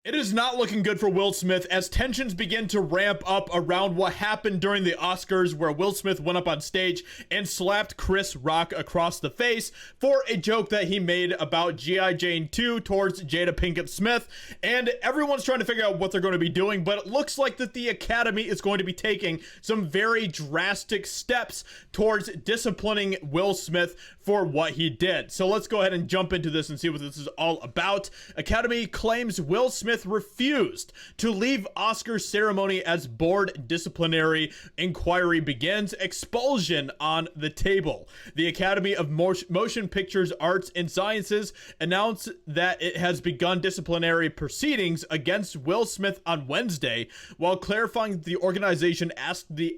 It is not looking good for Will Smith as tensions begin to ramp up around what happened during the Oscars, where Will Smith went up on stage and slapped Chris Rock across the face for a joke that he made about G.I. Jane 2 towards Jada Pinkett Smith. And everyone's trying to figure out what they're going to be doing, but it looks like that the Academy is going to be taking some very drastic steps towards disciplining Will Smith for what he did. So let's go ahead and jump into this and see what this is all about. Academy claims Will Smith refused to leave Oscar ceremony as board disciplinary inquiry begins. Expulsion on the table. The Academy of Motion Pictures Arts and Sciences announced that it has begun disciplinary proceedings against Will Smith on Wednesday, while clarifying that the organization asked the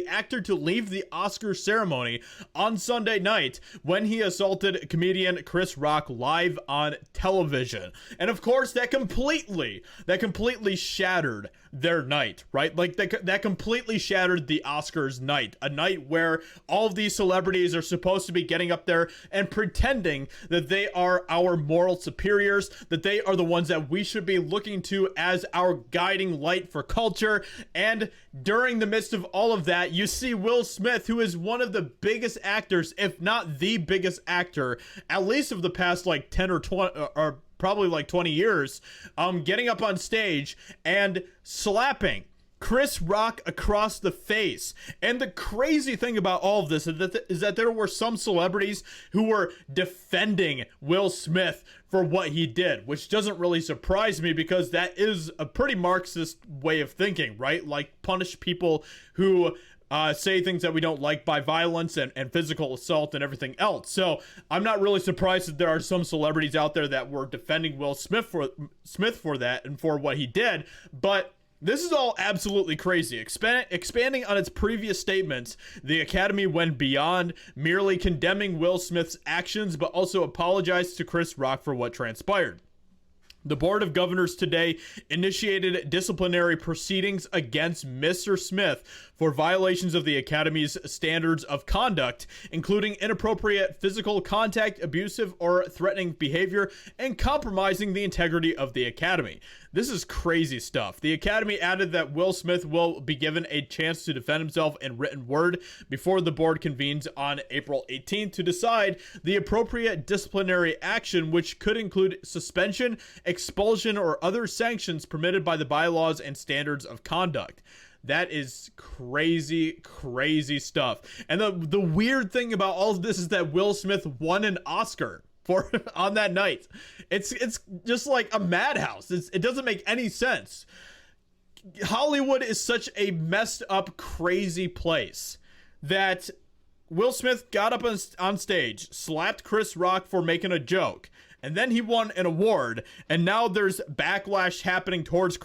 actor to leave the Oscar ceremony on Sunday night when he assaulted comedian Chris Rock live on television. And of course, that completely shattered their night, right? Like that completely shattered the Oscars night, a night where all of these celebrities are supposed to be getting up there and pretending that they are our moral superiors, that they are the ones that we should be looking to as our guiding light for culture. And during the midst of all of that, you see Will Smith, who is one of the biggest actors, if not the biggest actor, at least of the past like 10 or 20 or probably like 20 years, getting up on stage and slapping Chris Rock across the face. And the crazy thing about all of this is that there were some celebrities who were defending Will Smith for what he did, which doesn't really surprise me because that is a pretty Marxist way of thinking, right? Like punish people who say things that we don't like by violence and physical assault and everything else. So I'm not really surprised that there are some celebrities out there that were defending Will Smith for that and for what he did. But this is all absolutely crazy. Expanding on its previous statements, the Academy went beyond merely condemning Will Smith's actions, but also apologized to Chris Rock for what transpired. The Board of Governors today initiated disciplinary proceedings against Mr. Smith for violations of the Academy's standards of conduct, including inappropriate physical contact, abusive or threatening behavior, and compromising the integrity of the Academy. This is crazy stuff. The Academy added that Will Smith will be given a chance to defend himself in written word before the board convenes on April 18th to decide the appropriate disciplinary action, which could include suspension, expulsion, or other sanctions permitted by the bylaws and standards of conduct. That is crazy, crazy stuff. And the weird thing about all of this is that Will Smith won an Oscar for on that night. It's just like a madhouse. It doesn't make any sense. Hollywood is such a messed up, crazy place that Will Smith got up on stage, slapped Chris Rock for making a joke, and then he won an award, and now there's backlash happening towards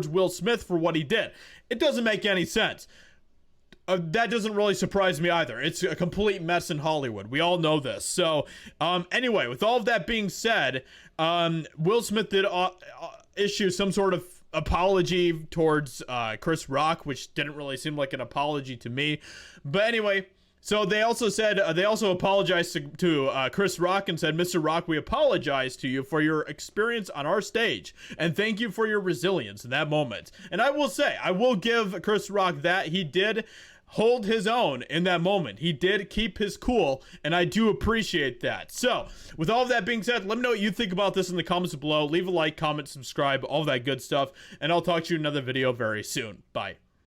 Will Smith for what he did. It doesn't make any sense. That doesn't really surprise me either. It's a complete mess in Hollywood. We all know this. So, anyway, with all of that being said, Will Smith did issue some sort of apology towards Chris Rock, which didn't really seem like an apology to me. But anyway, so they also said, they also apologized to Chris Rock and said, Mr. Rock, we apologize to you for your experience on our stage, and thank you for your resilience in that moment. And I will say, I will give Chris Rock that he did hold his own in that moment. He did keep his cool, and I do appreciate that. So, with all of that being said, let me know what you think about this in the comments below. Leave a like, comment, subscribe, all that good stuff, and I'll talk to you in another video very soon. Bye.